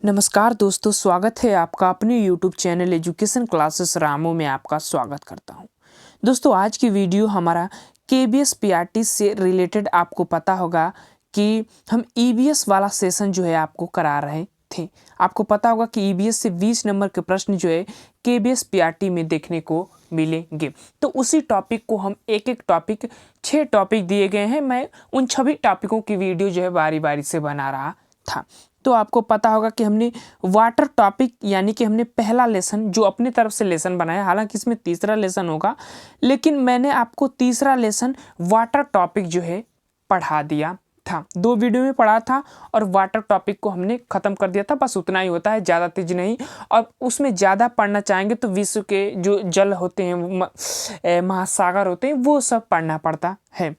नमस्कार दोस्तों, स्वागत है आपका अपने YouTube चैनल एजुकेशन क्लासेस रामो में आपका स्वागत करता हूं। दोस्तों, आज की वीडियो हमारा KBS PRT से रिलेटेड आपको पता होगा कि हम EBS वाला सेशन जो है आपको करा रहे थे। आपको पता होगा कि EBS से 20 नंबर के प्रश्न जो है KBS PRT में देखने को मिलेंगे। तो उसी टॉपिक को हम एक टॉपिक 6 टॉपिक दिए गए हैं। मैं उन सभी टॉपिकों की वीडियो जो है बारी बारी से बना रहा था। तो आपको पता होगा कि हमने वाटर टॉपिक यानी कि हमने पहला लेसन जो अपनी तरफ से लेसन बनाया, हालांकि इसमें तीसरा लेसन होगा, लेकिन मैंने आपको तीसरा लेसन वाटर टॉपिक जो है पढ़ा दिया था। 2 वीडियो में पढ़ा था और वाटर टॉपिक को हमने ख़त्म कर दिया था। बस उतना ही होता है, ज़्यादा तेज नहीं। और उसमें ज़्यादा पढ़ना चाहेंगे तो विश्व के जो जल होते हैं, महासागर होते हैं, वो सब पढ़ना पड़ता है।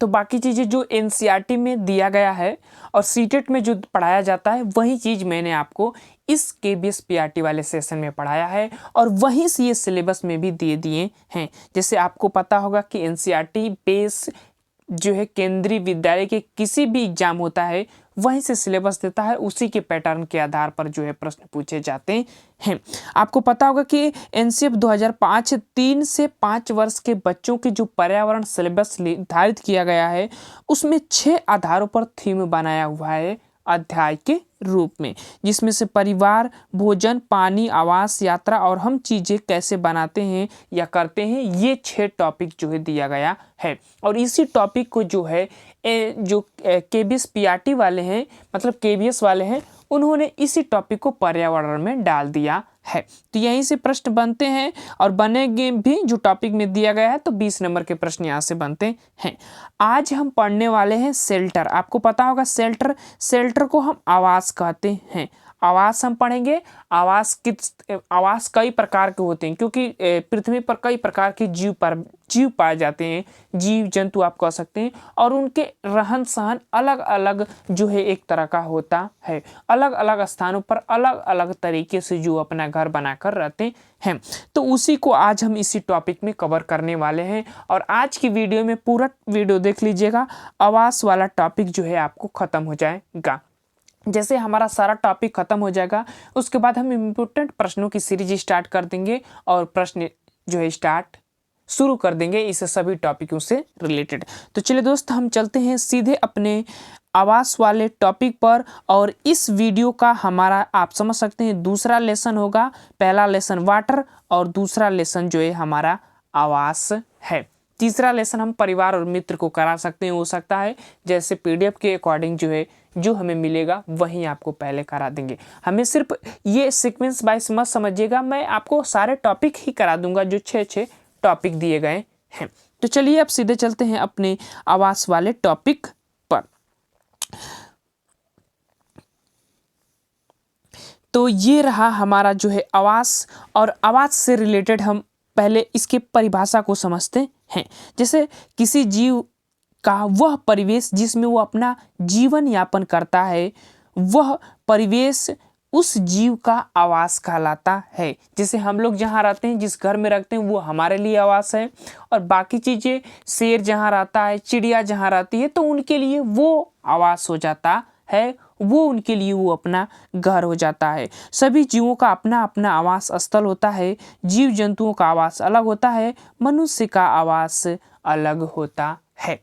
तो बाकी चीज़ें जो NCERT में दिया गया है और CTET में जो पढ़ाया जाता है, वही चीज़ मैंने आपको इस KBS PRT वाले सेशन में पढ़ाया है और वहीं से ये सिलेबस में भी दे दिए हैं। जैसे आपको पता होगा कि NCERT बेस जो है केंद्रीय विद्यालय के किसी भी एग्जाम होता है वहीं से सिलेबस देता है, उसी के पैटर्न के आधार पर जो है प्रश्न पूछे जाते हैं। आपको पता होगा कि NCEP 2005 3 से 5 वर्ष के बच्चों के जो पर्यावरण सिलेबस निर्धारित किया गया है, उसमें 6 आधारों पर थीम बनाया हुआ है अध्याय के रूप में, जिसमें से परिवार, भोजन, पानी, आवास, यात्रा और हम चीज़ें कैसे बनाते हैं या करते हैं, ये 6 टॉपिक जो है दिया गया है। और इसी टॉपिक को जो है जो KBS PRT वाले हैं, मतलब KBS वाले हैं, उन्होंने इसी टॉपिक को पर्यावरण में डाल दिया है। तो यहीं से प्रश्न बनते हैं और बनेंगे भी। जो टॉपिक में दिया गया है तो 20 नंबर के प्रश्न यहाँ से बनते हैं। आज हम पढ़ने वाले हैं शेल्टर। आपको पता होगा शेल्टर को हम आवास कहते हैं। आवास हम पढ़ेंगे। आवास कई प्रकार के होते हैं, क्योंकि पृथ्वी पर कई प्रकार के जीव पाए जाते हैं, जीव जंतु आप कह सकते हैं, और उनके रहन सहन अलग अलग जो है एक तरह का होता है। अलग अलग स्थानों पर अलग अलग तरीके से जो अपना घर बनाकर रहते हैं। तो उसी को आज हम इसी टॉपिक में कवर करने वाले हैं और आज की वीडियो में पूरा वीडियो देख लीजिएगा। आवास वाला टॉपिक जो है आपको ख़त्म हो जाएगा। जैसे हमारा सारा टॉपिक ख़त्म हो जाएगा, उसके बाद हम इम्पोर्टेंट प्रश्नों की सीरीज स्टार्ट कर देंगे और प्रश्न जो है शुरू कर देंगे इस सभी टॉपिकों से रिलेटेड। तो चलिए दोस्त, हम चलते हैं सीधे अपने आवास वाले टॉपिक पर। और इस वीडियो का हमारा आप समझ सकते हैं दूसरा लेसन होगा। पहला लेसन वाटर और दूसरा लेसन जो है हमारा आवास है। तीसरा लेसन हम परिवार और मित्र को करा सकते हैं, हो सकता है जैसे PDF के अकॉर्डिंग जो है जो हमें मिलेगा वहीं आपको पहले करा देंगे। हमें सिर्फ ये सीक्वेंस वाइज मत समझिएगा, मैं आपको सारे टॉपिक ही करा दूंगा जो 6 टॉपिक दिए गए हैं। तो चलिए अब सीधे चलते हैं अपने आवास वाले टॉपिक पर। तो ये रहा हमारा जो है आवास, और आवास से रिलेटेड हम पहले इसके परिभाषा को समझते हैं। जैसे किसी जीव का वह परिवेश जिसमें वो अपना जीवन यापन करता है, वह परिवेश उस जीव का आवास कहलाता है। जैसे हम लोग जहाँ रहते हैं, जिस घर में रहते हैं, वो हमारे लिए आवास है। और बाकी चीज़ें, शेर जहाँ रहता है, चिड़िया जहाँ रहती है, तो उनके लिए वो आवास हो जाता है, वो उनके लिए वो अपना घर हो जाता है। सभी जीवों का अपना अपना आवास स्थल होता है। जीव जंतुओं का आवास अलग होता है, मनुष्य का आवास अलग होता है।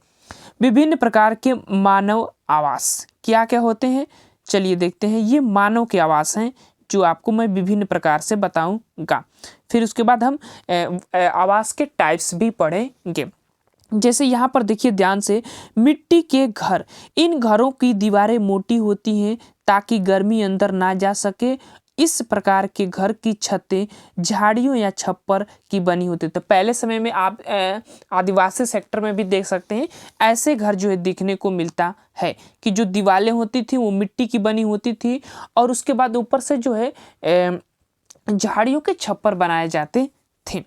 विभिन्न प्रकार के मानव आवास क्या क्या होते हैं, चलिए देखते हैं। ये मानव के आवास हैं जो आपको मैं विभिन्न प्रकार से बताऊंगा। फिर उसके बाद हम आवास के टाइप्स भी पढ़ेंगे। जैसे यहाँ पर देखिए ध्यान से, मिट्टी के घर। इन घरों की दीवारें मोटी होती हैं ताकि गर्मी अंदर ना जा सके। इस प्रकार के घर की छतें झाड़ियों या छप्पर की बनी होती है। तो पहले समय में आप आदिवासी सेक्टर में भी देख सकते हैं, ऐसे घर जो है देखने को मिलता है कि जो दीवारें होती थी वो मिट्टी की बनी होती थी और उसके बाद ऊपर से जो है झाड़ियों के छप्पर बनाए जाते थे।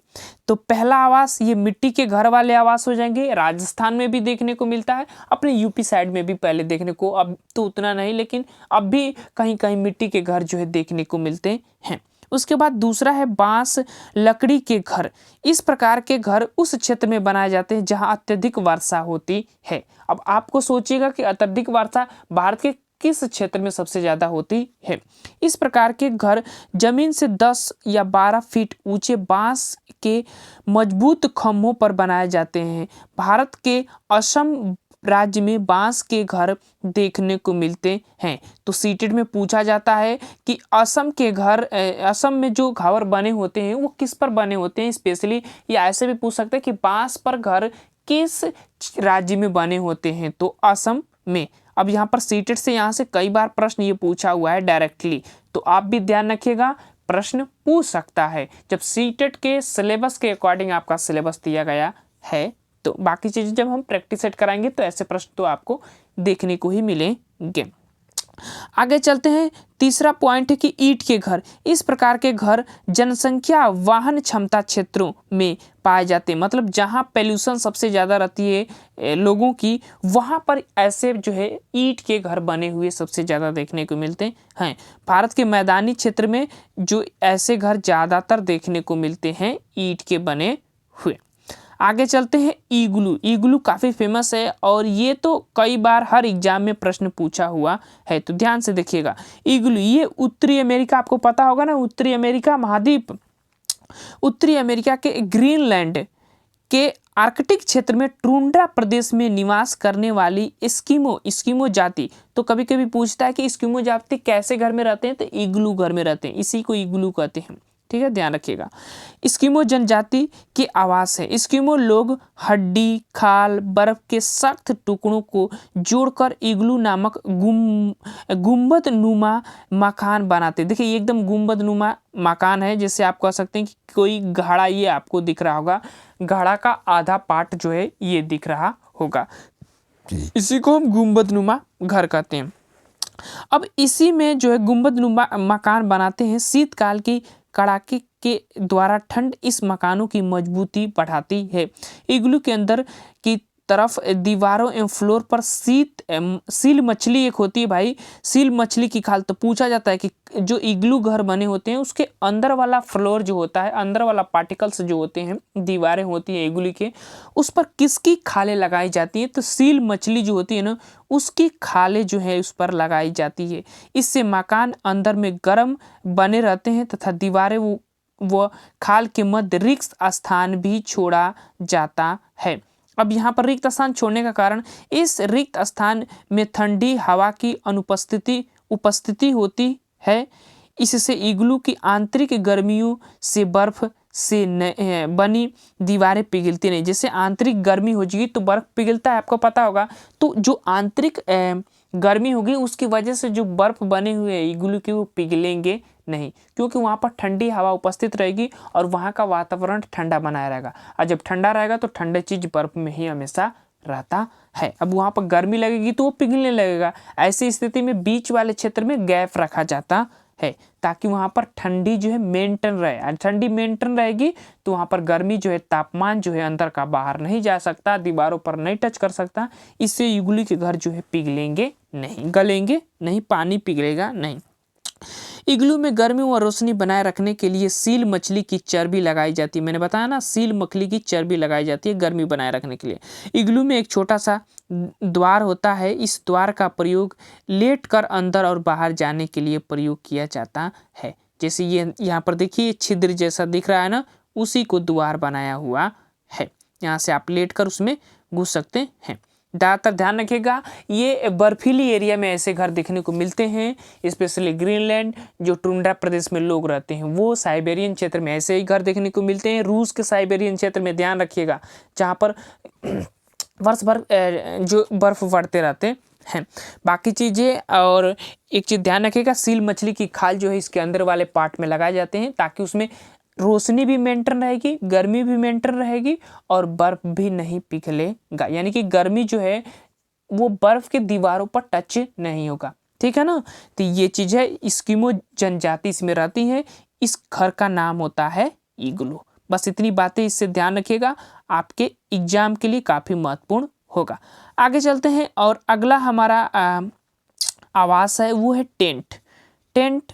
तो पहला आवास ये मिट्टी के घर वाले आवास हो जाएंगे। राजस्थान में भी देखने को मिलता है, अपने यूपी साइड में भी पहले देखने को, अब तो उतना नहीं, लेकिन अब भी कहीं कहीं मिट्टी के घर जो है देखने को मिलते हैं। उसके बाद दूसरा है बांस लकड़ी के घर। इस प्रकार के घर उस क्षेत्र में बनाए जाते हैं जहां अत्यधिक वर्षा होती है। अब आपको सोचिएगा कि अत्यधिक वर्षा भारत के किस क्षेत्र में सबसे ज़्यादा होती है। इस प्रकार के घर जमीन से 10 या 12 फीट ऊंचे बांस के मजबूत खंभों पर बनाए जाते हैं। भारत के असम राज्य में बांस के घर देखने को मिलते हैं। तो सीटेट में पूछा जाता है कि असम के घर, असम में जो घर बने होते हैं वो किस पर बने होते हैं स्पेशली, या ऐसे भी पूछ सकते हैं कि बांस पर घर किस राज्य में बने होते हैं, तो असम में। अब यहाँ पर सीटेट से यहाँ से कई बार प्रश्न ये पूछा हुआ है डायरेक्टली, तो आप भी ध्यान रखिएगा, प्रश्न पूछ सकता है जब सीटेट के सिलेबस के अकॉर्डिंग आपका सिलेबस दिया गया है। तो बाकी चीज़ें जब हम प्रैक्टिस सेट कराएंगे तो ऐसे प्रश्न तो आपको देखने को ही मिलेंगे। आगे चलते हैं। तीसरा पॉइंट है कि ईंट के घर। इस प्रकार के घर जनसंख्या वाहन क्षमता क्षेत्रों में पाए जाते हैं, मतलब जहां पॉल्यूशन सबसे ज़्यादा रहती है लोगों की, वहां पर ऐसे जो है ईंट के घर बने हुए सबसे ज़्यादा देखने को मिलते हैं। भारत के मैदानी क्षेत्र में जो ऐसे घर ज़्यादातर देखने को मिलते हैं ईंट के बने हुए। आगे चलते हैं। इग्लू। इग्लू काफ़ी फेमस है और ये तो कई बार हर एग्जाम में प्रश्न पूछा हुआ है, तो ध्यान से देखिएगा। इग्लू ये उत्तरी अमेरिका, आपको पता होगा ना, उत्तरी अमेरिका महाद्वीप, उत्तरी अमेरिका के ग्रीनलैंड के आर्कटिक क्षेत्र में टुंड्रा प्रदेश में निवास करने वाली एस्किमो जाति। तो कभी कभी पूछता है कि एस्किमो जाति कैसे घर में रहते हैं, तो इग्लू घर में रहते हैं, इसी को इग्लू कहते हैं। ठीक है, ध्यान रखिएगा। एस्किमो जनजाति के आवास है। एस्किमो लोग हड्डी, खाल, बर्फ के सख्त टुकड़ों को जोड़कर इग्लू नामक गुंबद नुमा मकान बनाते हैं। देखिए एकदम गुंबद नुमा मकान है, जैसे आप कह सकते हैं कि कोई घड़ा, ये आपको दिख रहा होगा, घड़ा का आधा पार्ट जो है ये दिख रहा होगा, इसी को हम गुंबद नुमा घर कहते हैं। अब इसी में जो है गुंबद नुमा मकान बनाते हैं। शीतकाल की कड़ाके के द्वारा ठंड इस मकानों की मजबूती बढ़ाती है। इग्लू के अंदर की तरफ दीवारों एवं फ्लोर पर सील मछली एक होती है भाई, सील मछली की खाल। तो पूछा जाता है कि जो इग्लू घर बने होते हैं उसके अंदर वाला फ्लोर जो होता है, अंदर वाला पार्टिकल्स जो होते हैं, दीवारें होती हैं इग्लू के, उस पर किसकी खालें लगाई जाती हैं, तो सील मछली जो होती है ना उसकी खालें जो है उस पर लगाई जाती है। इससे मकान अंदर में गर्म बने रहते हैं तथा दीवारें वो खाल के मध्य रिक्त स्थान भी छोड़ा जाता है। अब यहाँ पर रिक्त स्थान छोड़ने का कारण, इस रिक्त स्थान में ठंडी हवा की उपस्थिति होती है। इससे इग्लू की आंतरिक गर्मियों से बर्फ से बनी दीवारें पिघलती नहीं। जैसे आंतरिक गर्मी हो जाएगी तो बर्फ पिघलता है, आपको पता होगा। तो जो आंतरिक गर्मी होगी उसकी वजह से जो बर्फ बने हुए हैं इग्लू के वो पिघलेंगे नहीं, क्योंकि वहाँ पर ठंडी हवा उपस्थित रहेगी और वहाँ का वातावरण ठंडा बनाया रहेगा। और जब ठंडा रहेगा तो ठंडे चीज बर्फ में ही हमेशा रहता है। अब वहाँ पर गर्मी लगेगी तो वो पिघलने लगेगा। ऐसी स्थिति में बीच वाले क्षेत्र में गैप रखा जाता है ताकि वहाँ पर ठंडी जो है मेंटेन रहे। और ठंडी मेंटेन रहेगी तो वहाँ पर गर्मी जो है, तापमान जो है अंदर का बाहर नहीं जा सकता, दीवारों पर नहीं टच कर सकता। इससे इग्लू के घर जो है पिघलेंगे नहीं, गलेंगे नहीं, पानी पिघलेगा नहीं। इग्लू में गर्मी व रोशनी बनाए रखने के लिए सील मछली की चर्बी लगाई जाती है। मैंने बताया ना, सील मछली की चर्बी लगाई जाती है गर्मी बनाए रखने के लिए। इग्लू में एक छोटा सा द्वार होता है। इस द्वार का प्रयोग लेटकर अंदर और बाहर जाने के लिए प्रयोग किया जाता है। जैसे ये यहाँ पर देखिए छिद्र जैसा दिख रहा है ना, उसी को द्वार बनाया हुआ है। यहाँ से आप लेटकर उसमें घुस सकते हैं। ज़्यादातर ध्यान रखिएगा, ये बर्फीली एरिया में ऐसे घर देखने को मिलते हैं, स्पेशली ग्रीनलैंड, जो टुंड्रा प्रदेश में लोग रहते हैं वो साइबेरियन क्षेत्र में ऐसे ही घर देखने को मिलते हैं। रूस के साइबेरियन क्षेत्र में ध्यान रखिएगा, जहाँ पर वर्ष भर जो बर्फ पड़ते रहते हैं। बाकी चीज़ें, और एक चीज़ ध्यान रखिएगा, सील मछली की खाल जो है इसके अंदर वाले पार्ट में लगाए जाते हैं ताकि उसमें रोशनी भी मेंटेन रहेगी, गर्मी भी मेंटेन रहेगी और बर्फ भी नहीं पिघलेगा। यानी कि गर्मी जो है वो बर्फ के दीवारों पर टच नहीं होगा। ठीक है ना, तो ये चीज़ है। एस्किमो जनजाति इसमें रहती है। इस घर का नाम होता है इग्लू। बस इतनी बातें इससे ध्यान रखिएगा, आपके एग्जाम के लिए काफ़ी महत्वपूर्ण होगा। आगे चलते हैं और अगला हमारा आवास है वो है टेंट। टेंट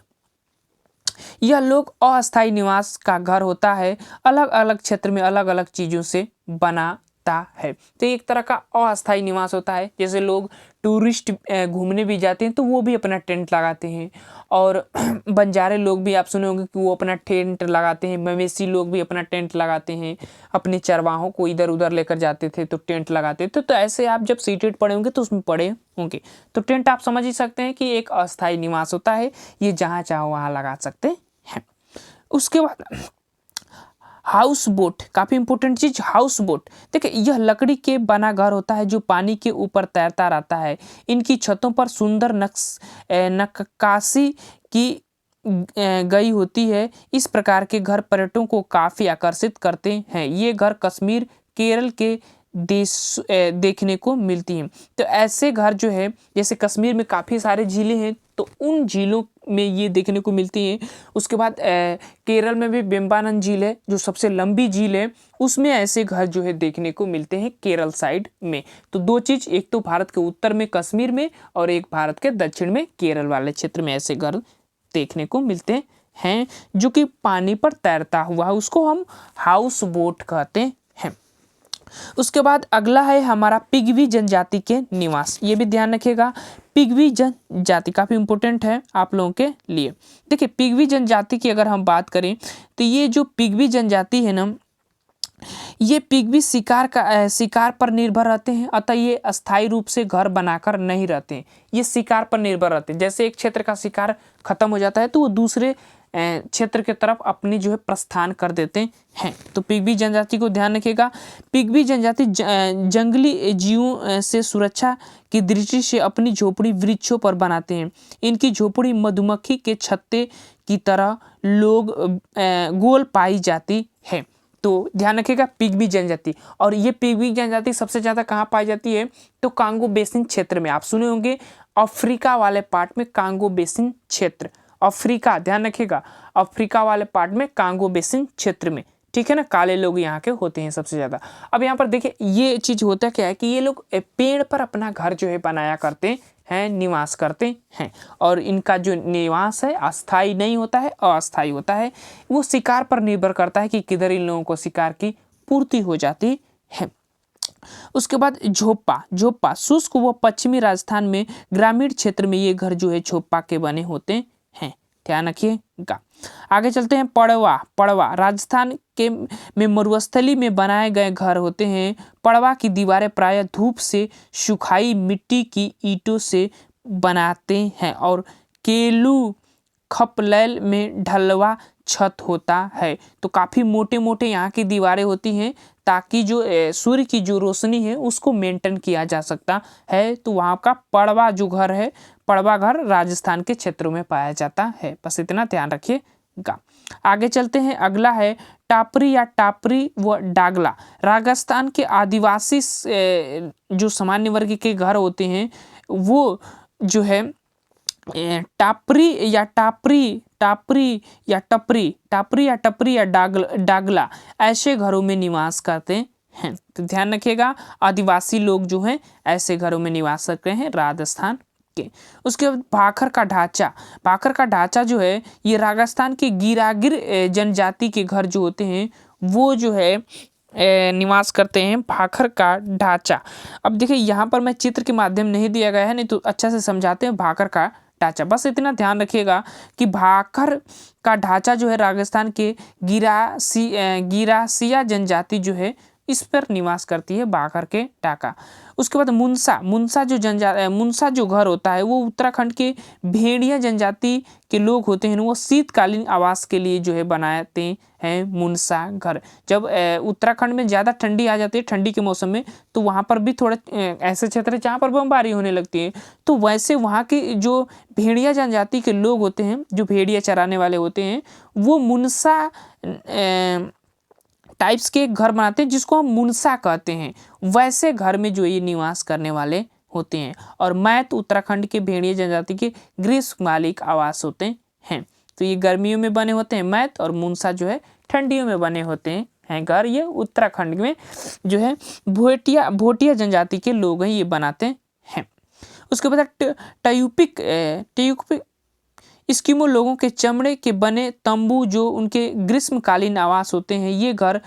यह लोग अस्थायी निवास का घर होता है। अलग अलग क्षेत्र में अलग अलग चीज़ों से बना है। तो एक तरह का अस्थायी निवास होता है। जैसे लोग टूरिस्ट घूमने भी जाते हैं तो वो भी अपना टेंट लगाते हैं, और बंजारे लोग भी आप सुने होंगे कि वो अपना टेंट लगाते हैं। मवेशी लोग भी अपना टेंट लगाते हैं, अपने चरवाहों को इधर उधर लेकर जाते थे तो टेंट लगाते थे। तो ऐसे आप जब सीटेड पढ़े होंगे तो उसमें पढ़े होंगे। तो टेंट आप समझ ही सकते हैं कि एक अस्थायी निवास होता है, ये जहाँ चाहो वहाँ लगा सकते हैं। उसके बाद हाउस बोट, काफ़ी इंपॉर्टेंट चीज हाउस बोट। देखिए यह लकड़ी के बना घर होता है जो पानी के ऊपर तैरता रहता है। इनकी छतों पर सुंदर नक्काशी की गई होती है। इस प्रकार के घर पर्यटकों को काफ़ी आकर्षित करते हैं। ये घर कश्मीर, केरल के देखने को मिलती हैं। तो ऐसे घर जो है, जैसे कश्मीर में काफ़ी सारे झीलें हैं तो उन झीलों में ये देखने को मिलती हैं। उसके बाद केरल में भी वेम्बानंद झील है जो सबसे लंबी झील है, उसमें ऐसे घर जो है देखने को मिलते हैं केरल साइड में। तो दो चीज़, एक तो भारत के उत्तर में कश्मीर में और एक भारत के दक्षिण में केरल वाले क्षेत्र में ऐसे घर देखने को मिलते हैं जो कि पानी पर तैरता हुआ है, उसको हम हाउस बोट कहते हैं। उसके बाद अगला है हमारा पिग्वी जनजाति के निवास। ये भी ध्यान रखिएगा, पिग्वी जनजाति काफ़ी इंपॉर्टेंट है आप लोगों के लिए। देखिए पिग्वी जनजाति की अगर हम बात करें तो ये जो पिग्वी जनजाति है ना, ये पिग्वी शिकार पर निर्भर रहते हैं, अतः ये अस्थायी रूप से घर बनाकर नहीं रहते हैं, ये शिकार पर निर्भर रहते हैं। जैसे एक क्षेत्र का शिकार खत्म हो जाता है तो वो दूसरे क्षेत्र के तरफ अपनी जो है प्रस्थान कर देते हैं। तो पिग्वी जनजाति को ध्यान रखिएगा। पिग्वी जनजाति जंगली जीवों से सुरक्षा की दृष्टि से अपनी झोपड़ी वृक्षों पर बनाते हैं। इनकी झोपड़ी मधुमक्खी के छत्ते की तरह गोल पाई जाती है। तो ध्यान रखिएगा पिग्वी जनजाति। और ये पिग्वी जनजाति सबसे ज़्यादा कहाँ पाई जाती है, तो कांगो बेसिन क्षेत्र में। आप सुने होंगे अफ्रीका वाले पार्ट में कांगो बेसिन क्षेत्र, अफ्रीका, ध्यान रखिएगा अफ्रीका वाले पार्ट में कांगो बेसिन क्षेत्र में, ठीक है ना। काले लोग यहाँ के होते हैं सबसे ज़्यादा। अब यहाँ पर देखिए ये चीज़ होता क्या है कि ये लोग पेड़ पर अपना घर जो है बनाया करते हैं, निवास करते हैं, और इनका जो निवास है अस्थाई नहीं होता है, अस्थाई होता है। वो शिकार पर निर्भर करता है कि किधर इन लोगों को शिकार की पूर्ति हो जाती है। उसके बाद झोपा शुष्क व पश्चिमी राजस्थान में ग्रामीण क्षेत्र में ये घर जो है झोपा के बने होते हैं, ध्यान रखिएगा। आगे चलते हैं पड़वा राजस्थान के में मरुस्थली में बनाए गए घर होते हैं। पड़वा की दीवारें प्रायः धूप से सुखाई मिट्टी की ईंटों से बनाते हैं और केलू खपलैल में ढलवा छत होता है। तो काफ़ी मोटे मोटे यहाँ की दीवारें होती हैं ताकि जो सूर्य की जो रोशनी है उसको मेंटेन किया जा सकता है। तो वहाँ का पड़वा जो घर है, पड़वा घर राजस्थान के क्षेत्रों में पाया जाता है, बस इतना ध्यान रखिएगा। आगे चलते हैं, अगला है टापरी व डागला। राजस्थान के आदिवासी जो सामान्य वर्ग के घर होते हैं वो जो है टापरी या टपरी या डागला ऐसे घरों में निवास करते हैं। तो ध्यान रखिएगा आदिवासी लोग जो हैं ऐसे घरों में निवास करते हैं राजस्थान के। उसके बाद भाखर का ढांचा जो है ये राजस्थान के गिरागिर जनजाति के घर जो होते हैं वो जो है निवास करते हैं, भाखर का ढांचा। अब देखिए यहाँ पर मैं चित्र के माध्यम नहीं दिया गया है, नहीं तो अच्छा से समझाते हैं भाखर का ढांचा। बस इतना ध्यान रखिएगा कि भाखर का ढांचा जो है राजस्थान के गिरासिया जनजाति जो है इस पर निवास करती है, भाखर के ढांचा। उसके बाद मुनसा जो घर होता है वो उत्तराखंड के भेड़िया जनजाति के लोग होते हैं, वो शीतकालीन आवास के लिए जो है बनाते हैं मुनसा घर। जब उत्तराखंड में ज़्यादा ठंडी आ जाती है ठंडी के मौसम में, तो वहाँ पर भी थोड़ा ऐसे क्षेत्र है जहाँ पर बमबारी होने लगती है, तो वैसे वहाँ के जो भेड़िया जनजाति के लोग होते हैं, जो भेड़िया चराने वाले होते हैं, वो मुनसा टाइप्स के घर बनाते हैं जिसको हम मुनसा कहते हैं। वैसे घर में जो ये निवास करने वाले होते हैं। और मैत उत्तराखंड के भेड़िया जनजाति के ग्रीष्मकालिक आवास होते हैं। तो ये गर्मियों में बने होते हैं मैत, और मुनसा जो है ठंडियों में बने होते हैं घर। ये उत्तराखंड में जो है भोटिया जनजाति के लोग हैं ये बनाते हैं। उसके बाद टयूपिक एस्किमो लोगों के चमड़े के बने तंबू जो उनके ग्रीष्मकालीन आवास होते हैं, ये घर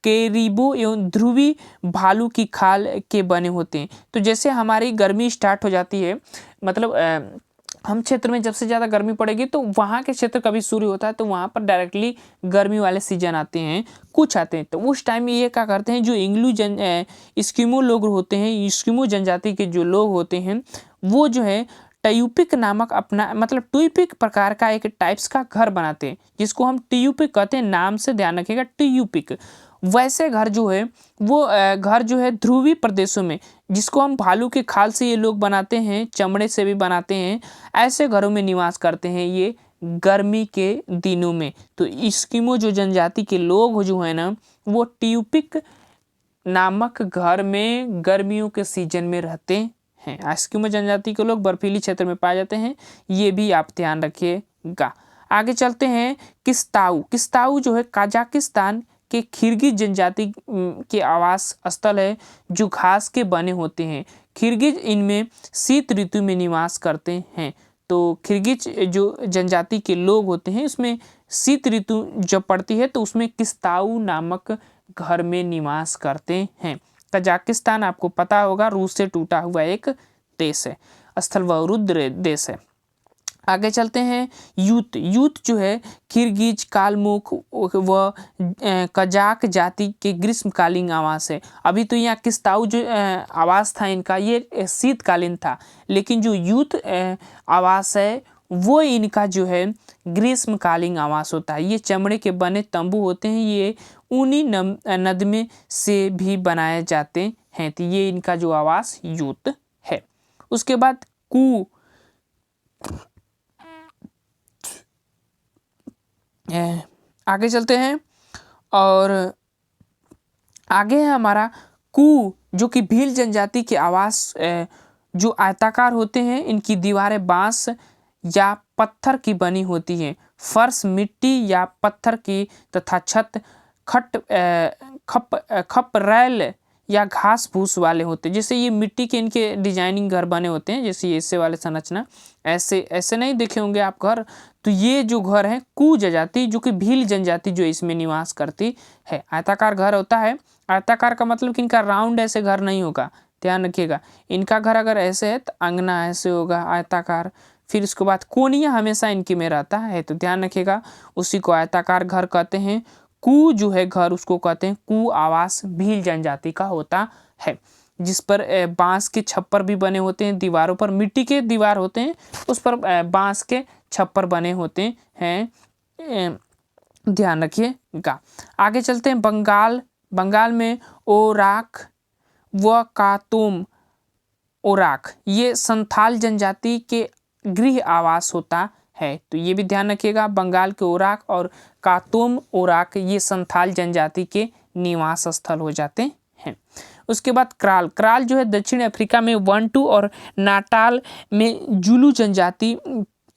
कैरिबो एवं ध्रुवी भालू की खाल के बने होते हैं। तो जैसे हमारी गर्मी स्टार्ट हो जाती है, मतलब हम क्षेत्र में जब से ज़्यादा गर्मी पड़ेगी तो वहाँ के क्षेत्र कभी शुरू होता है तो वहाँ पर डायरेक्टली गर्मी वाले सीजन आते हैं, कुछ आते हैं। तो उस टाइम में ये क्या करते हैं, जो इस्किमो लोग होते हैं, इस्किमो जनजाति के जो लोग होते हैं, वो जो है ट्यूपिक नामक अपना मतलब ट्यूपिक प्रकार का एक टाइप्स का घर बनाते हैं, जिसको हम ट्यूपिक कहते हैं। नाम से ध्यान रखिएगा, ट्यूपिक। वैसे घर जो है वो घर जो है ध्रुवी प्रदेशों में, जिसको हम भालू के खाल से ये लोग बनाते हैं, चमड़े से भी बनाते हैं, ऐसे घरों में निवास करते हैं ये गर्मी के दिनों में। तो इस्किमो जो जनजाति के लोग जो है ना, वो ट्यूपिक नामक घर में गर्मियों के सीजन में रहते हैं। एस्किमो जनजाति के लोग बर्फीली क्षेत्र में पाए जाते हैं, ये भी आप ध्यान रखिएगा। आगे चलते हैं। किस्ताऊ। किस्ताऊ जो है कजाकिस्तान के किर्गिज जनजाति के आवास स्थल है, जो घास के बने होते हैं। किर्गिज इनमें शीत ऋतु में निवास करते हैं। तो किर्गिज जो जनजाति के लोग होते हैं, उसमें शीत ऋतु जब पड़ती है तो उसमें किस्ताऊ नामक घर में निवास करते हैं। कजाकिस्तान आपको पता होगा रूस से टूटा हुआ एक देश है, स्थलवरुद्ध देश है। आगे चलते हैं। यूत। यूत जो है किर्गिज, कालमुख व कजाक जाति के ग्रीष्मकालीन आवास है। अभी तो यहाँ किस्ताऊ जो आवास था इनका, ये शीतकालीन था, लेकिन जो यूत आवास है वो इनका जो है ग्रीष्मकालीन आवास होता है। ये चमड़े के बने तंबू होते हैं, ये ऊनी नदमे से भी बनाए जाते हैं। तो ये इनका जो आवास यूत है। उसके बाद कू। आगे चलते हैं और आगे है हमारा कू, जो कि भील जनजाति के आवास जो आयताकार होते हैं। इनकी दीवारें बांस या पत्थर की बनी होती हैं, फर्श मिट्टी या पत्थर की तथा छत खपरैल या घास फूस वाले होते हैं। जैसे ये मिट्टी के इनके डिजाइनिंग घर बने होते हैं, जैसे ऐसे वाले संरचना, ऐसे नहीं देखे होंगे आप घर। तो ये जो घर है कू जनजाति, जो कि भील जनजाति जो इसमें निवास करती है। आयताकार घर होता है। आयताकार का मतलब कि इनका राउंड ऐसे घर नहीं होगा, ध्यान रखिएगा। इनका घर अगर ऐसे है तो अंगना ऐसे होगा आयताकार। फिर उसके बाद कोनिया हमेशा इनकी में रहता है, तो ध्यान रखिएगा, उसी को आयताकार घर कहते हैं। कू जो है घर, उसको कहते हैं कू आवास भील जनजाति का होता है, जिस पर बांस के छप्पर भी बने होते हैं। दीवारों पर मिट्टी के दीवार होते हैं, उस पर बांस के छप्पर बने होते हैं, ध्यान रखिएगा। आगे चलते हैं। बंगाल। बंगाल में ओराक व कातोम ओराक, ये संथाल जनजाति के गृह आवास होता है। तो ये भी ध्यान रखिएगा, बंगाल के ओराक और कातोम ओराक ये संथाल जनजाति के निवास स्थल हो जाते हैं। उसके बाद क्राल। क्राल जो है दक्षिण अफ्रीका में वनटू और नाटाल में जुलू जनजाति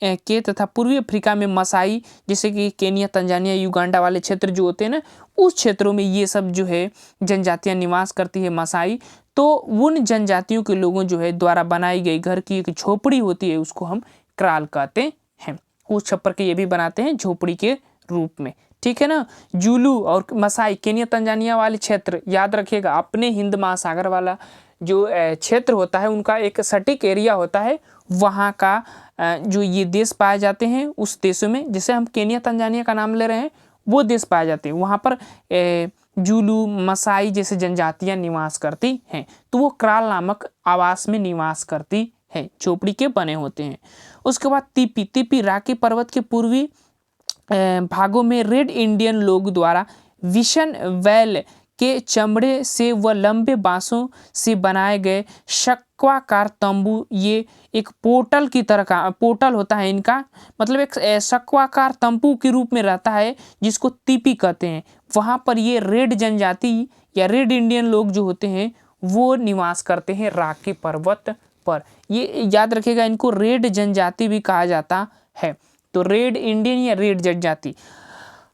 के तथा पूर्वी अफ्रीका में मसाई, जैसे कि केनिया, तंजानिया, युगांडा वाले क्षेत्र जो होते हैं ना, उस क्षेत्रों में ये सब जो है जनजातियां निवास करती है, मसाई। तो उन जनजातियों के लोगों जो है द्वारा बनाई गई घर की एक झोपड़ी होती है, उसको हम क्राल कहते हैं। उस छप्पर के ये भी बनाते हैं झोपड़ी के रूप में, ठीक है ना। जुलू और मसाई केनिया तंजानिया वाले क्षेत्र, याद रखिएगा, अपने हिंद महासागर वाला जो क्षेत्र होता है, उनका एक सटीक एरिया होता है, वहाँ का जो ये देश पाए जाते हैं, उस देशों में, जैसे हम केनिया तंजानिया का नाम ले रहे हैं, वो देश पाए जाते हैं, वहाँ पर जुलू मसाई जैसे जनजातियाँ निवास करती हैं। तो वो क्राल नामक आवास में निवास करती है, झोपड़ी के बने होते हैं। उसके बाद तिपी। तिपी राकी पर्वत के पूर्वी भागों में रेड इंडियन लोग द्वारा विशन वैल के चमड़े से व लंबे बांसों से बनाए गए शक्वाकार तंबू, ये एक पोर्टल की तरह का पोर्टल होता है इनका, मतलब एक शक्वाकार तंबू के रूप में रहता है, जिसको तिपी कहते हैं। वहाँ पर ये रेड जनजाति या रेड इंडियन लोग जो होते हैं वो निवास करते हैं राकी पर्वत पर। ये याद रखिएगा, इनको रेड जनजाति भी कहा जाता है। तो रेड इंडियन या रेड जनजाति,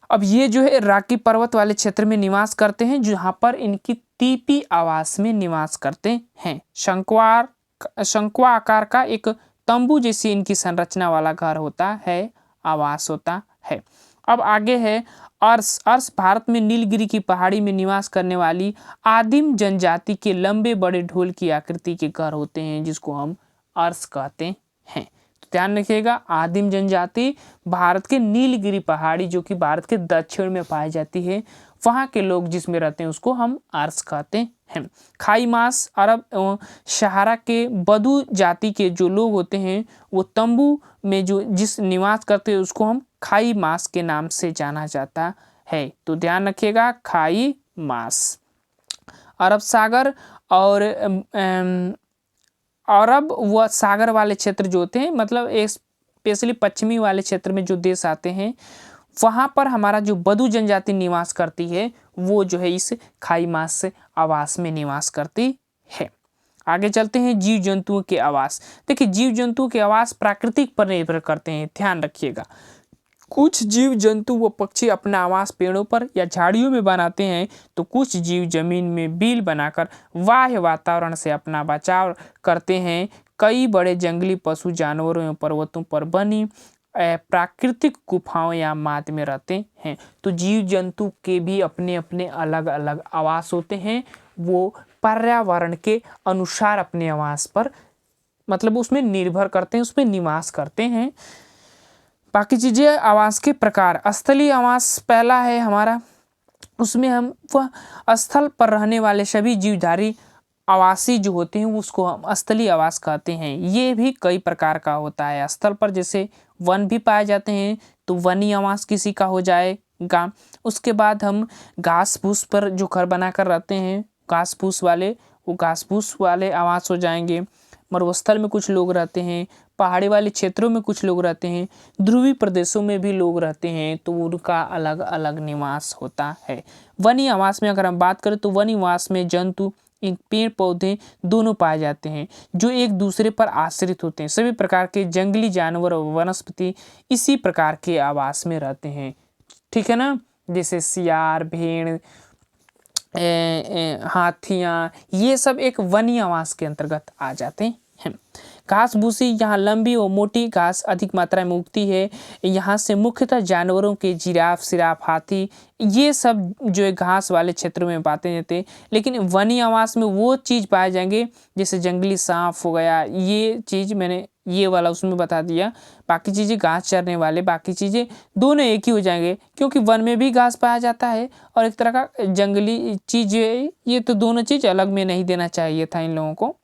अब ये जो है राकी पर्वत वाले क्षेत्र में निवास करते हैं, जहाँ पर इनकी तिपी आवास में निवास करते हैं। शंक्वा आकार का एक तंबू जैसी इनकी संरचना वाला घर होता है, आवास होता है। अब आगे है अर्स। अर्स भारत में नीलगिरी की पहाड़ी में निवास करने वाली आदिम जनजाति के लंबे बड़े ढोल की आकृति के घर होते हैं, जिसको हम अर्स कहते हैं। तो ध्यान रखिएगा, आदिम जनजाति भारत के नीलगिरी पहाड़ी जो कि भारत के दक्षिण में पाई जाती है, वहाँ के लोग जिसमें रहते हैं उसको हम अर्स कहते हैं। खाई मास अरब एवं सहारा के बदू जाति के जो लोग होते हैं वो तंबू में जो जिस निवास करते हैं उसको हम खाई मास के नाम से जाना जाता है। तो ध्यान रखिएगा, खाई मास। अरब सागर और अरब व सागर वाले क्षेत्र जो होते हैं, मतलब स्पेशली पश्चिमी वाले क्षेत्र में जो देश आते हैं वहाँ पर हमारा जो बदू जनजाति निवास करती है वो जो है इस खाई मास आवास में निवास करती है। आगे चलते हैं जीव जंतुओं के आवास। देखिए, जीव जंतुओं के आवास प्राकृतिक पर निर्भर करते हैं, ध्यान रखिएगा। कुछ जीव जंतु व पक्षी अपना आवास पेड़ों पर या झाड़ियों में बनाते हैं, तो कुछ जीव जमीन में बिल बनाकर बाह्य वातावरण से अपना बचाव करते हैं। कई बड़े जंगली पशु जानवरों एवं पर्वतों पर बनी प्राकृतिक गुफाओं या माद में रहते हैं। तो जीव जंतु के भी अपने अपने अलग अलग आवास होते हैं, वो पर्यावरण के अनुसार अपने आवास पर मतलब उसमें निर्भर करते हैं, उसमें निवास करते हैं। बाकी चीज़ें आवास के प्रकार। स्थलीय आवास पहला है हमारा, उसमें हम वह स्थल पर रहने वाले सभी जीवधारी आवासी जो होते हैं उसको हम स्थलीय आवास कहते हैं। ये भी कई प्रकार का होता है। स्थल पर जैसे वन भी पाए जाते हैं तो वनी आवास किसी का हो जाएगा। उसके बाद हम घास फूस पर जो घर बनाकर रहते हैं, घास फूस वाले, वो घास फूस वाले आवास हो जाएंगे। मरुस्थल में कुछ लोग रहते हैं, पहाड़ी वाले क्षेत्रों में कुछ लोग रहते हैं, ध्रुवीय प्रदेशों में भी लोग रहते हैं, तो उनका अलग अलग निवास होता है। वनी आवास में अगर हम बात करें तो वनी आवास में जंतु, इन पेड़ पौधे दोनों पाए जाते हैं जो एक दूसरे पर आश्रित होते हैं। सभी प्रकार के जंगली जानवर और वनस्पति इसी प्रकार के आवास में रहते हैं, ठीक है ना। जैसे सियार, भेड़, हाथियाँ, ये सब एक वनी आवास के अंतर्गत आ जाते हैं। घास भूसी, यहाँ लंबी और मोटी घास अधिक मात्रा में उगती है। यहाँ से मुख्यतः जानवरों के जिराफ, सिराफ, हाथी, ये सब जो है घास वाले क्षेत्रों में पाते जाते हैं। लेकिन वनी आवास में वो चीज़ पाए जाएंगे जैसे जंगली सांप हो गया, ये चीज़ मैंने ये वाला उसमें बता दिया। बाकी चीज़ें घास चरने वाले, बाकी चीज़ें दोनों एक ही हो जाएंगे, क्योंकि वन में भी घास पाया जाता है और एक तरह का जंगली चीज़ है, ये तो दोनों चीज़ अलग में नहीं देना चाहिए था इन लोगों को।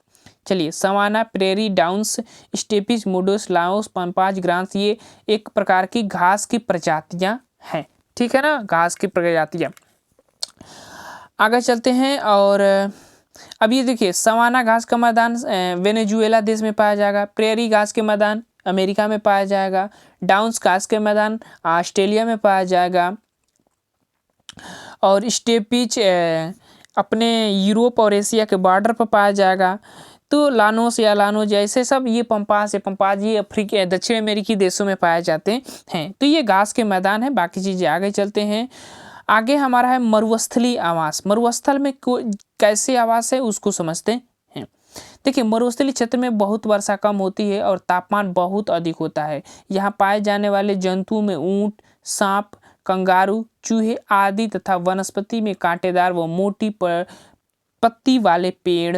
चलिए, सवाना, प्रेरी, डाउन्स, स्टेपिस, मुडोस, लाओस, पंपाज, ग्रांस, ये एक प्रकार की घास की प्रजातियां हैं, ठीक है ना, घास की प्रजातियां। आगे चलते हैं और अब ये देखिए, सवाना घास का मैदान वेनेजुएला देश में पाया जाएगा। प्रेरी घास के मैदान अमेरिका में पाया जाएगा। डाउन्स घास के मैदान ऑस्ट्रेलिया में पाया जाएगा। और स्टेपिच अपने यूरोप और एशिया के बॉर्डर पर पाया जाएगा। तो लानोस या लानो जैसे सब ये पंपास या पंपाज ये अफ्रीका, दक्षिण अमेरिकी देशों में पाए जाते हैं। तो ये घास के मैदान है। बाकी चीज़ें आगे चलते हैं। आगे हमारा है मरुस्थलीय आवास। मरुस्थल में कैसे आवास है उसको समझते हैं। देखिए, मरुस्थलीय क्षेत्र में बहुत वर्षा कम होती है और तापमान बहुत अधिक होता है। यहाँ पाए जाने वाले जंतुओं में ऊँट, सांप, कंगारू, चूहे आदि तथा वनस्पति में कांटेदार व मोटी पत्ती वाले पेड़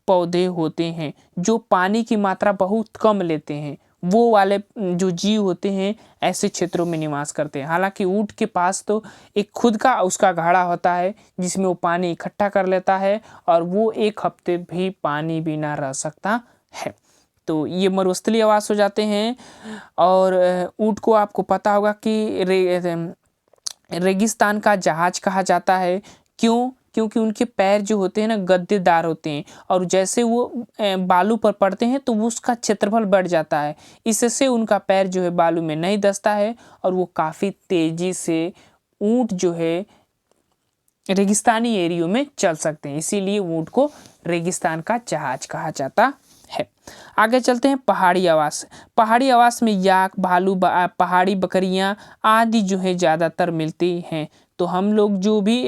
पौधे होते हैं जो पानी की मात्रा बहुत कम लेते हैं। वो वाले जो जीव होते हैं ऐसे क्षेत्रों में निवास करते हैं। हालांकि ऊँट के पास तो एक खुद का उसका घड़ा होता है जिसमें वो पानी इकट्ठा कर लेता है और वो एक हफ्ते भी पानी बिना रह सकता है। तो ये मरुस्थलीय आवास हो जाते हैं। और ऊँट को आपको पता होगा कि रेगिस्तान का जहाज कहा जाता है। क्यों? क्योंकि उनके पैर जो होते हैं ना गद्देदार होते हैं और जैसे वो बालू पर पड़ते हैं तो वो उसका क्षेत्रफल बढ़ जाता है। इससे उनका पैर जो है बालू में नहीं धंसता है और वो काफ़ी तेज़ी से ऊँट जो है रेगिस्तानी एरियो में चल सकते हैं। इसीलिए ऊँट को रेगिस्तान का जहाज कहा जाता है। आगे चलते हैं पहाड़ी आवास। पहाड़ी आवास में याक, भालू, पहाड़ी बकरियां आदि जो है ज़्यादातर मिलती हैं। तो हम लोग जो भी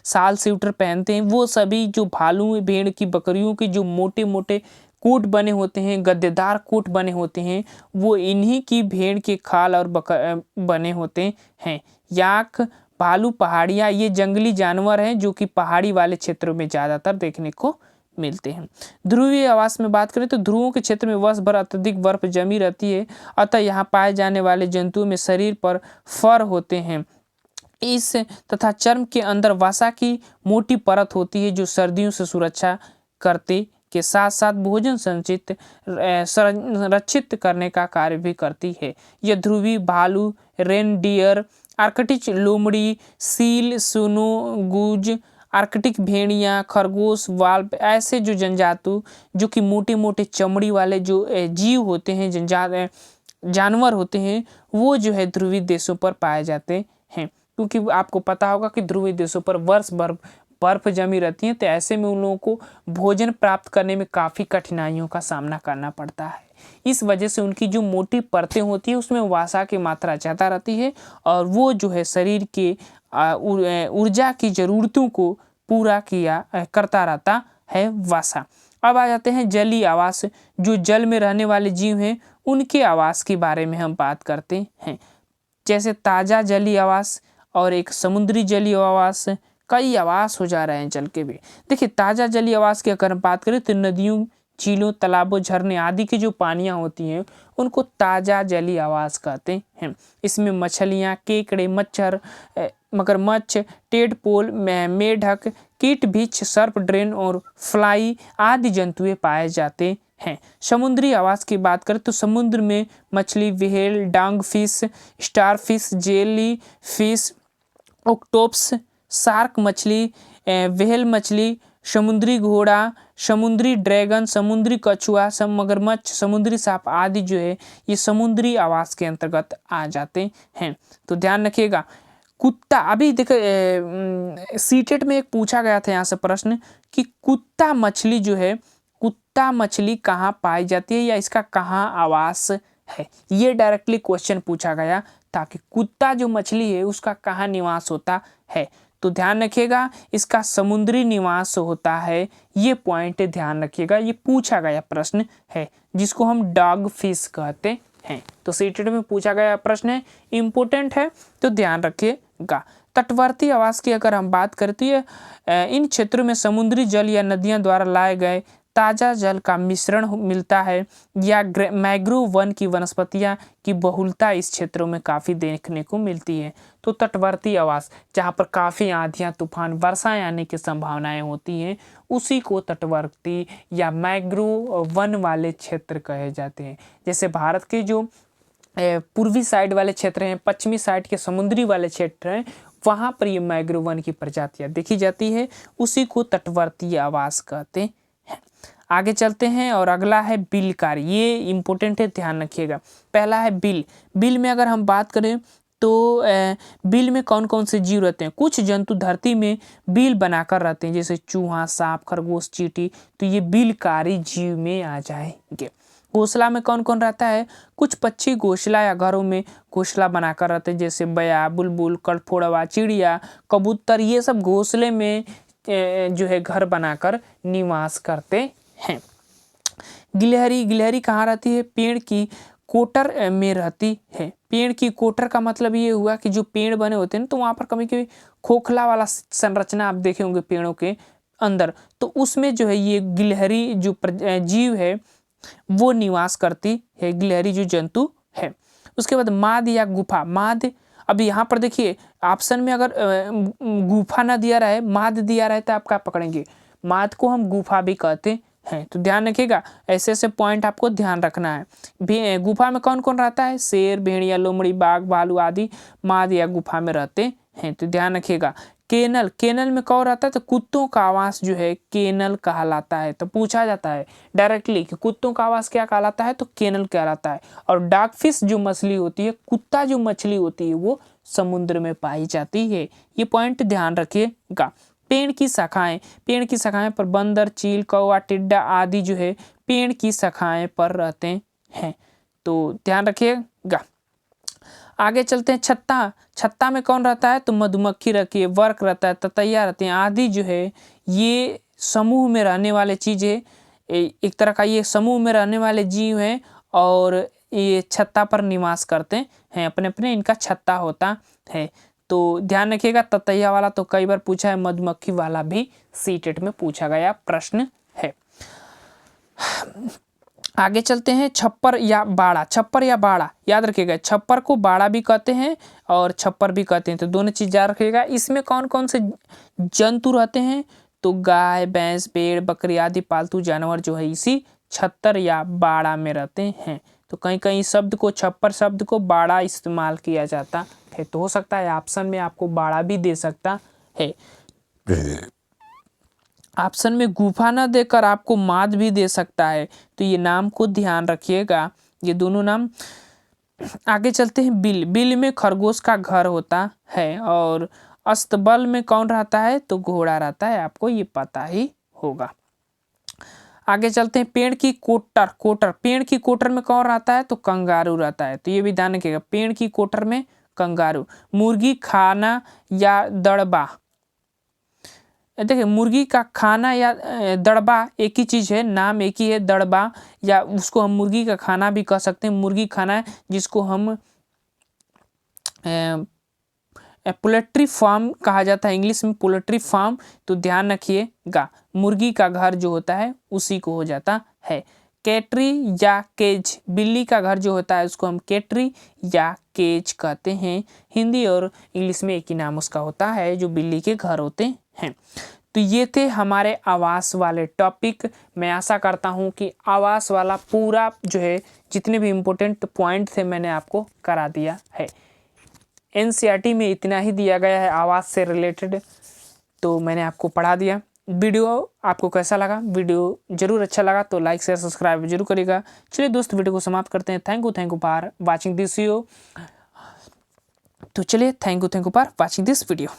साल स्वेटर पहनते हैं वो सभी जो भालू, भेड़ की, बकरियों के जो मोटे मोटे कोट बने होते हैं, गद्देदार कोट बने होते हैं, वो इन्हीं की भेड़ के खाल और बने होते हैं। याक, भालू, पहाड़िया ये जंगली जानवर हैं जो कि पहाड़ी वाले क्षेत्रों में ज़्यादातर देखने को मिलते हैं। ध्रुवीय आवास में बात करें तो ध्रुवों के क्षेत्र में वर्ष भर अत्यधिक बर्फ जमी रहती है, अतः यहाँ पाए जाने वाले जंतुओं में शरीर पर फर होते हैं। इस तथा चर्म के अंदर वसा की मोटी परत होती है जो सर्दियों से सुरक्षा करते के साथ साथ भोजन संरक्षित करने का कार्य भी करती है। यह ध्रुवी भालू, रेनडियर, आर्कटिक लोमड़ी, सील, सुनो, गूज, आर्कटिक भेड़िया, खरगोश, वाल्प ऐसे जो जनजातु जो कि मोटे मोटे चमड़ी वाले जो जीव होते हैं, जानवर होते हैं, वो जो है ध्रुवीय देशों पर पाए जाते हैं। क्योंकि आपको पता होगा कि ध्रुवीय देशों पर वर्ष भर बर्फ जमी रहती है, तो ऐसे में उन लोगों को भोजन प्राप्त करने में काफ़ी कठिनाइयों का सामना करना पड़ता है। इस वजह से उनकी जो मोटी परतें होती है उसमें वसा की मात्रा ज़्यादा रहती है और वो जो है शरीर के ऊर्जा की ज़रूरतों को पूरा करता रहता है वसा। अब आ जाते हैं जलीय आवास। जो जल में रहने वाले जीव हैं उनके आवास के बारे में हम बात करते हैं। जैसे ताज़ा जलीय आवास और एक समुद्री जलीय आवास, कई आवास हो जा रहे हैं जल के भी। देखिए ताज़ा जलीय आवास की अगर हम बात करें तो नदियों, झीलों, तालाबों, झरने आदि की जो पानियाँ होती हैं उनको ताज़ा जलीय आवास कहते हैं। इसमें मछलियाँ, केकड़े, मच्छर, मगरमच्छ, टेडपोल, मेढक, कीट, बिच्छ, सर्प, ड्रेन और फ्लाई आदि जंतुएं पाए जाते हैं। समुद्री आवास की बात करें तो समुद्र में मछली, whale, dogfish, starfish, jellyfish, octopus, shark मछली, व्हेल मछली, समुद्री घोड़ा, समुद्री ड्रैगन, समुद्री कछुआ, मगरमच्छ, समुद्री सांप आदि जो है ये समुद्री आवास के अंतर्गत आ जाते हैं। तो ध्यान रखिएगा। कुत्ता, अभी देखो सीटेट में एक पूछा गया था यहाँ से प्रश्न कि कुत्ता मछली जो है, कुत्ता मछली कहाँ पाई जाती है या इसका कहाँ आवास है, ये डायरेक्टली क्वेश्चन पूछा गया ताकि कुत्ता जो मछली है उसका कहाँ निवास होता है। तो ध्यान रखिएगा इसका समुद्री निवास होता है, ये पॉइंट ध्यान रखिएगा, ये पूछा गया प्रश्न है जिसको हम डॉग फिश कहते हैं। तो सीटेट में पूछा गया प्रश्न है, इम्पोर्टेंट है तो ध्यान रखिएगा। तटवर्ती आवास की अगर हम बात करते हैं, इन क्षेत्रों में समुद्री जल या नदियां द्वारा लाए गए ताज़ा जल का मिश्रण मिलता है या मैंग्रोव वन की वनस्पतियां की बहुलता इस क्षेत्रों में काफ़ी देखने को मिलती है। तो तटवर्ती आवास जहां पर काफ़ी आंधियां, तूफान, वर्षाएं आने की संभावनाएं होती हैं उसी को तटवर्ती या मैंग्रोव वन वाले क्षेत्र कहे जाते हैं। जैसे भारत के जो पूर्वी साइड वाले क्षेत्र हैं, पश्चिमी साइड के समुद्री वाले क्षेत्र हैं, वहाँ पर ये मैंग्रोव वन की प्रजातियाँ देखी जाती है, उसी को तटवर्ती आवास कहते हैं। आगे चलते हैं और अगला है बिल कार्य, ये इम्पोर्टेंट है, ध्यान रखिएगा। पहला है बिल। बिल में अगर हम बात करें तो बिल में कौन कौन से जीव रहते हैं। कुछ जंतु धरती में बिल बनाकर रहते हैं जैसे चूहा, सांप, खरगोश, चींटी, तो ये बिलकारी जीव में आ जाएंगे। घोंसला में कौन कौन रहता है। कुछ पक्षी घोंसला या घरों में घोंसला बनाकर रहते हैं जैसे बया, बुलबुल, कठफोड़वा, चिड़िया, कबूतर, ये सब घोंसले में जो है घर बनाकर निवास करते हैं। गिलहरी, गिलहरी कहाँ रहती है। पेड़ की कोटर में रहती है। पेड़ की कोटर का मतलब ये हुआ कि जो पेड़ बने होते हैं तो वहाँ पर कभी कभी खोखला वाला संरचना आप देखे होंगे पेड़ों के अंदर, तो उसमें जो है ये गिलहरी जो जीव है वो निवास करती है, गिलहरी जो जंतु है। उसके बाद माद या गुफा। माद, अब यहाँ पर देखिए ऑप्शन में अगर गुफा ना दिया रहा है, माद दिया रहा है तो आप क्या पकड़ेंगे, माद को हम गुफा भी कहते हैं। तो ध्यान रखिएगा, ऐसे ऐसे पॉइंट आपको ध्यान रखना है। गुफा में कौन कौन रहता है। शेर, भेड़िया, लोमड़ी, बाघ, भालू आदि माद या गुफा में रहते हैं, तो ध्यान रखिएगा। केनल, केनल में कौन रहता है तो कुत्तों का आवास जो है केनल कहलाता है। तो पूछा जाता है डायरेक्टली कि कुत्तों का आवास क्या कहलाता है, तो केनल कहलाता है। और डॉगफिश जो मछली होती है, कुत्ता जो मछली होती है वो समुद्र में पाई जाती है, ये पॉइंट ध्यान रखिएगा। पेड़ की शाखाएं, पेड़ की शाखाएं पर बंदर, चील, कौवा, टिड्डा आदि जो है पेड़ की शाखाएं पर रहते हैं, तो ध्यान रखिएगा। आगे चलते हैं छत्ता। छत्ता में कौन रहता है तो मधुमक्खी रखी है, वर्क रहता है, ततैया रहते हैं आदि जो है ये समूह में रहने वाले चीज़ें एक तरह का ये समूह में रहने वाले जीव हैं और ये छत्ता पर निवास करते हैं, अपने अपने इनका छत्ता होता है। तो ध्यान रखिएगा, ततैया वाला तो कई बार पूछा है, मधुमक्खी वाला भी सीटेट में पूछा गया प्रश्न है। आगे चलते हैं, छप्पर या बाड़ा। छप्पर या बाड़ा याद रखिएगा, छप्पर को बाड़ा भी कहते हैं और छप्पर भी कहते हैं, तो दोनों चीज याद रखिएगा। इसमें कौन कौन से जंतु रहते हैं, तो गाय, भैंस, भेड़, बकरी आदि पालतू जानवर जो है इसी छत्तर या बाड़ा में रहते हैं। तो कहीं कहीं शब्द को, छप्पर शब्द को बाड़ा इस्तेमाल किया जाता है, तो हो सकता है ऑप्शन में आपको बाड़ा भी दे सकता है। ऑप्शन में गुफा ना देकर आपको माद भी दे सकता है, तो ये नाम को ध्यान रखिएगा, ये दोनों नाम। आगे चलते हैं, बिल। बिल में खरगोश का घर होता है और अस्तबल में कौन रहता है, तो घोड़ा रहता है, आपको ये पता ही होगा। आगे चलते हैं, पेड़ की कोटर। कोटर, पेड़ की कोटर में कौन रहता है, तो कंगारू रहता है, तो ये भी ध्यान रखिएगा, पेड़ की कोटर में कंगारू। मुर्गी खाना या दड़बा, देखिए मुर्गी का खाना या दड़बा एक ही चीज़ है, नाम एक ही है, दड़बा, या उसको हम मुर्गी का खाना भी कह सकते हैं। मुर्गी खाना जिसको हम पोल्ट्री फार्म कहा जाता है, इंग्लिश में पोल्ट्री फार्म, तो ध्यान रखिएगा, मुर्गी का घर जो होता है उसी को हो जाता है। कैटरी या केज, बिल्ली का घर जो होता है उसको हम कैटरी या केज कहते हैं। हिंदी और इंग्लिश में एक ही नाम उसका होता है जो बिल्ली के घर होते हैं। तो ये थे हमारे आवास वाले टॉपिक। मैं आशा करता हूँ कि आवास वाला पूरा जो है जितने भी इम्पोर्टेंट पॉइंट थे मैंने आपको करा दिया है। एनसीईआरटी में इतना ही दिया गया है आवास से रिलेटेड, तो मैंने आपको पढ़ा दिया। वीडियो आपको कैसा लगा, वीडियो जरूर अच्छा लगा तो लाइक शेयर सब्सक्राइब जरूर करिएगा। चलिए दोस्त, वीडियो को समाप्त करते हैं। Thank you for watching this video. तो चलिए, thank you for watching this video.